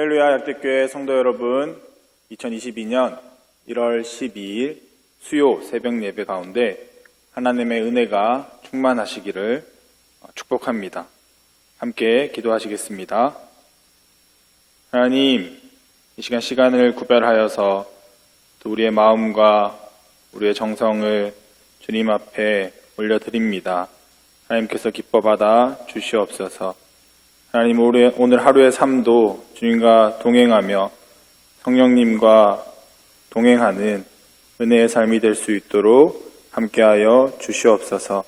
할렐루야 약대교회 성도 여러분, 2022년 1월 12일 수요 새벽 예배 가운데 하나님의 은혜가 충만하시기를 축복합니다. 함께 기도하시겠습니다. 하나님, 이 시간을 구별하여서 또 우리의 마음과 우리의 정성을 주님 앞에 올려드립니다. 하나님께서 기뻐 받아 주시옵소서. 하나님, 오늘 하루의 삶도 주님과 동행하며 성령님과 동행하는 은혜의 삶이 될 수 있도록 함께하여 주시옵소서.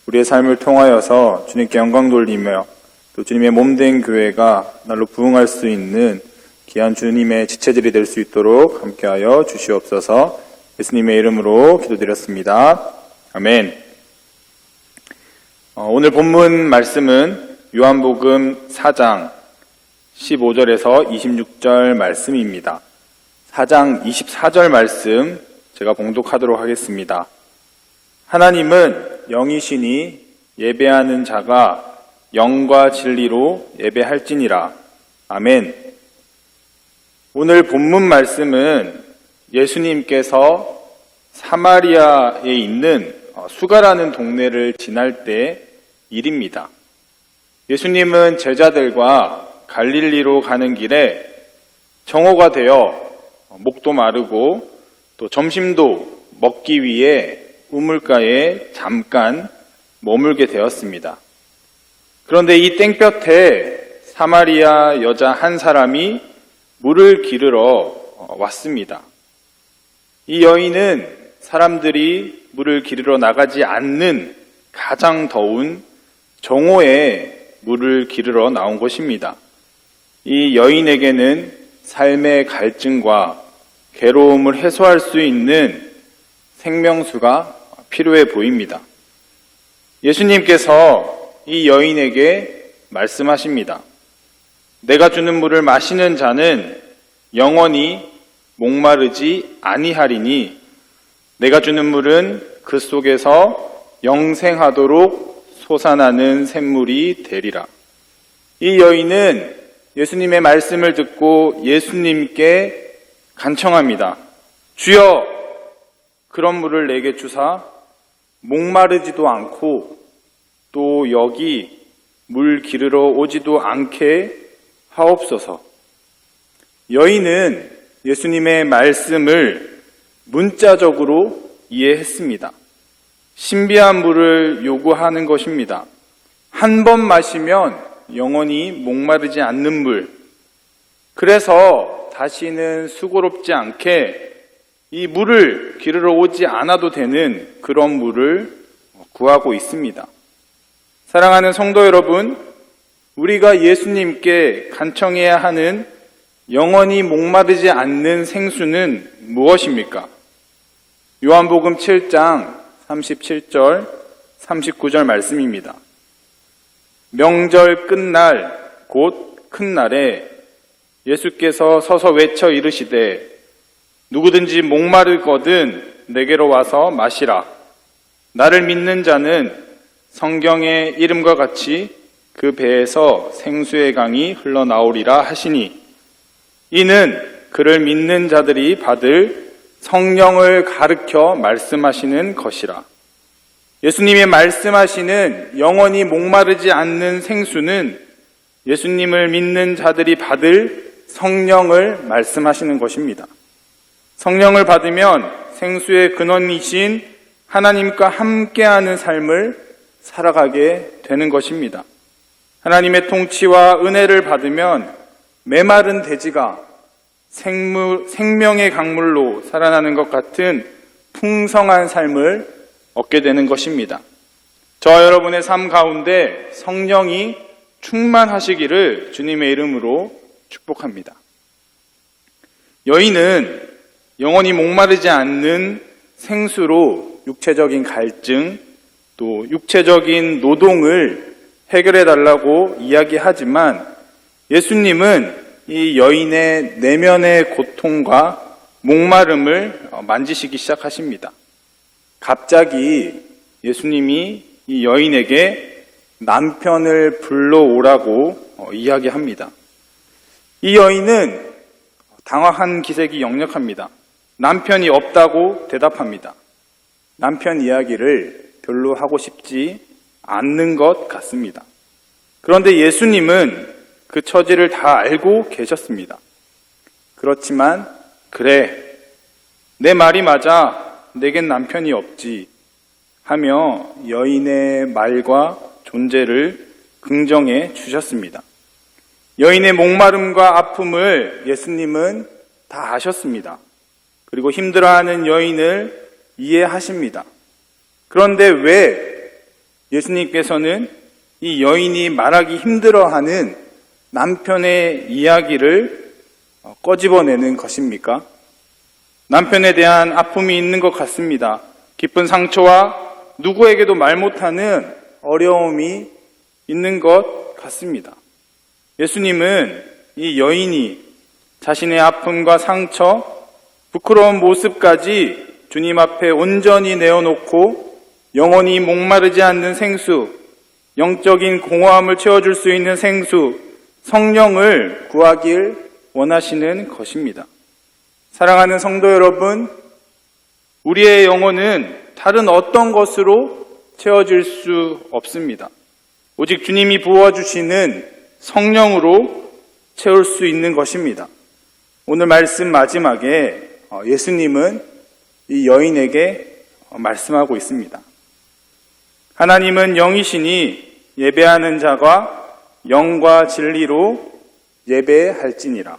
우리의 삶을 통하여서 주님께 영광 돌리며 또 주님의 몸된 교회가 날로 부흥할 수 있는 귀한 주님의 지체들이 될 수 있도록 함께하여 주시옵소서. 예수님의 이름으로 기도드렸습니다. 아멘. 오늘 본문 말씀은 요한복음 4장 15절에서 26절 말씀입니다. 4장 24절 말씀 제가 봉독하도록 하겠습니다. 하나님은 영이시니 예배하는 자가 영과 진리로 예배할지니라. 아멘. 오늘 본문 말씀은 예수님께서 사마리아에 있는 수가라는 동네를 지날 때 일입니다. 예수님은 제자들과 갈릴리로 가는 길에 정오가 되어 목도 마르고 또 점심도 먹기 위해 우물가에 잠깐 머물게 되었습니다. 그런데 이 땡볕에 사마리아 여자 한 사람이 물을 기르러 왔습니다. 이 여인은 사람들이 물을 기르러 나가지 않는 가장 더운 정오에 물을 기르러 나온 것입니다. 이 여인에게는 삶의 갈증과 괴로움을 해소할 수 있는 생명수가 필요해 보입니다. 예수님께서 이 여인에게 말씀하십니다. 내가 주는 물을 마시는 자는 영원히 목마르지 아니하리니 내가 주는 물은 그 속에서 영생하도록 솟아나는 샘물이 되리라. 이 여인은 예수님의 말씀을 듣고 예수님께 간청합니다. 주여, 그런 물을 내게 주사 목마르지도 않고 또 여기 물 기르러 오지도 않게 하옵소서. 여인은 예수님의 말씀을 문자적으로 이해했습니다. 신비한 물을 요구하는 것입니다. 한 번 마시면 영원히 목마르지 않는 물. 그래서 다시는 수고롭지 않게 이 물을 기르러 오지 않아도 되는 그런 물을 구하고 있습니다. 사랑하는 성도 여러분, 우리가 예수님께 간청해야 하는 영원히 목마르지 않는 생수는 무엇입니까? 요한복음 7장 37절, 39절 말씀입니다. 명절 끝날, 곧 큰 날에 예수께서 서서 외쳐 이르시되 누구든지 목마르거든 내게로 와서 마시라. 나를 믿는 자는 성경의 이름과 같이 그 배에서 생수의 강이 흘러나오리라 하시니 이는 그를 믿는 자들이 받을 성령을 가르쳐 말씀하시는 것이라. 예수님이 말씀하시는 영원히 목마르지 않는 생수는 예수님을 믿는 자들이 받을 성령을 말씀하시는 것입니다. 성령을 받으면 생수의 근원이신 하나님과 함께하는 삶을 살아가게 되는 것입니다. 하나님의 통치와 은혜를 받으면 메마른 돼지가 생명의 강물로 살아나는 것 같은 풍성한 삶을 얻게 되는 것입니다. 저와 여러분의 삶 가운데 성령이 충만하시기를 주님의 이름으로 축복합니다. 여인은 영원히 목마르지 않는 생수로 육체적인 갈증, 또 육체적인 노동을 해결해 달라고 이야기하지만 예수님은 이 여인의 내면의 고통과 목마름을 만지시기 시작하십니다. 갑자기 예수님이 이 여인에게 남편을 불러오라고 이야기합니다. 이 여인은 당황한 기색이 역력합니다. 남편이 없다고 대답합니다. 남편 이야기를 별로 하고 싶지 않는 것 같습니다. 그런데 예수님은 그 처지를 다 알고 계셨습니다. 그렇지만 그래, 내 말이 맞아, 내겐 남편이 없지 하며 여인의 말과 존재를 긍정해 주셨습니다. 여인의 목마름과 아픔을 예수님은 다 아셨습니다. 그리고 힘들어하는 여인을 이해하십니다. 그런데 왜 예수님께서는 이 여인이 말하기 힘들어하는 남편의 이야기를 꺼집어내는 것입니까? 남편에 대한 아픔이 있는 것 같습니다. 깊은 상처와 누구에게도 말 못하는 어려움이 있는 것 같습니다. 예수님은 이 여인이 자신의 아픔과 상처, 부끄러운 모습까지 주님 앞에 온전히 내어놓고 영원히 목마르지 않는 생수, 영적인 공허함을 채워줄 수 있는 생수, 성령을 구하길 원하시는 것입니다. 사랑하는 성도 여러분, 우리의 영혼은 다른 어떤 것으로 채워질 수 없습니다. 오직 주님이 부어주시는 성령으로 채울 수 있는 것입니다. 오늘 말씀 마지막에 예수님은 이 여인에게 말씀하고 있습니다. 하나님은 영이시니 예배하는 자가 영과 진리로 예배할지니라.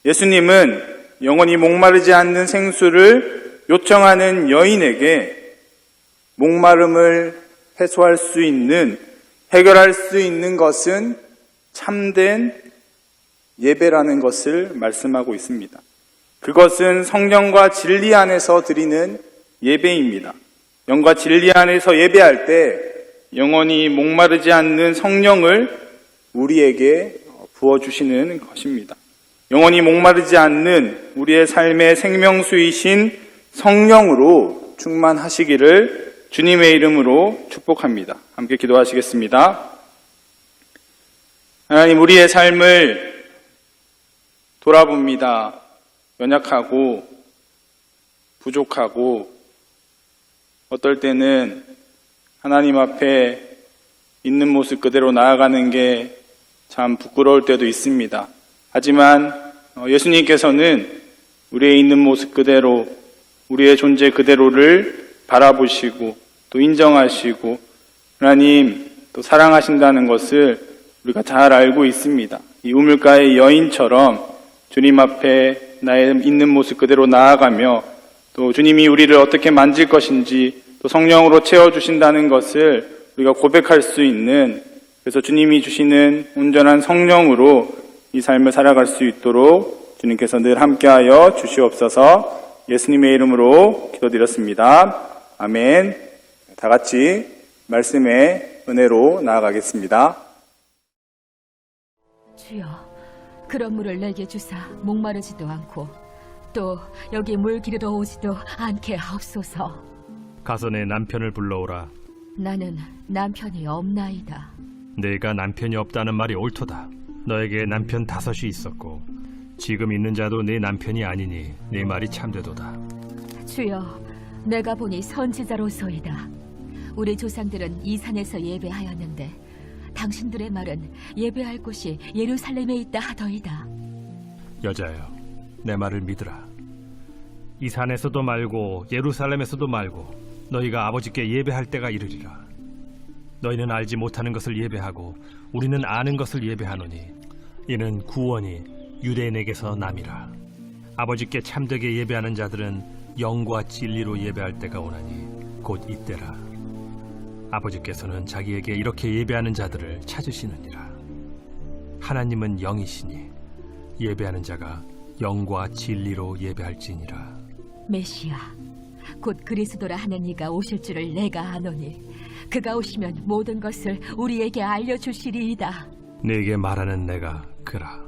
예수님은 영원히 목마르지 않는 생수를 요청하는 여인에게 목마름을 해소할 수 있는, 해결할 수 있는 것은 참된 예배라는 것을 말씀하고 있습니다. 그것은 성령과 진리 안에서 드리는 예배입니다. 영과 진리 안에서 예배할 때 영원히 목마르지 않는 성령을 우리에게 부어주시는 것입니다. 영원히 목마르지 않는 우리의 삶의 생명수이신 성령으로 충만하시기를 주님의 이름으로 축복합니다. 함께 기도하시겠습니다. 하나님, 우리의 삶을 돌아봅니다. 연약하고 부족하고 어떨 때는 하나님 앞에 있는 모습 그대로 나아가는 게 참 부끄러울 때도 있습니다. 하지만 예수님께서는 우리의 있는 모습 그대로, 우리의 존재 그대로를 바라보시고 또 인정하시고 하나님 또 사랑하신다는 것을 우리가 잘 알고 있습니다. 이 우물가의 여인처럼 주님 앞에 나의 있는 모습 그대로 나아가며 또 주님이 우리를 어떻게 만질 것인지 또 성령으로 채워주신다는 것을 우리가 고백할 수 있는, 그래서 주님이 주시는 온전한 성령으로 이 삶을 살아갈 수 있도록 주님께서 늘 함께하여 주시옵소서. 예수님의 이름으로 기도드렸습니다. 아멘. 다 같이 말씀의 은혜로 나아가겠습니다. 주여, 그런 물을 내게 주사 목마르지도 않고 또 여기 물 기르러 오지도 않게 하옵소서. 가서 내 남편을 불러오라. 나는 남편이 없나이다. 내가 남편이 없다는 말이 옳도다. 너에게 남편 5이 있었고 지금 있는 자도 네 남편이 아니니 네 말이 참되도다. 주여, 내가 보니 선지자로소이다. 우리 조상들은 이 산에서 예배하였는데 당신들의 말은 예배할 곳이 예루살렘에 있다 하더이다. 여자여, 내 말을 믿으라. 이 산에서도 말고 예루살렘에서도 말고 너희가 아버지께 예배할 때가 이르리라. 너희는 알지 못하는 것을 예배하고 우리는 아는 것을 예배하노니 이는 구원이 유대인에게서 남이라. 아버지께 참되게 예배하는 자들은 영과 진리로 예배할 때가 오나니 곧 이때라. 아버지께서는 자기에게 이렇게 예배하는 자들을 찾으시느니라. 하나님은 영이시니 예배하는 자가 영과 진리로 예배할지니라. 메시아, 곧 그리스도라 하는 이가 오실 줄을 내가 아노니 그가 오시면 모든 것을 우리에게 알려주시리이다. 네게 말하는 내가 그라.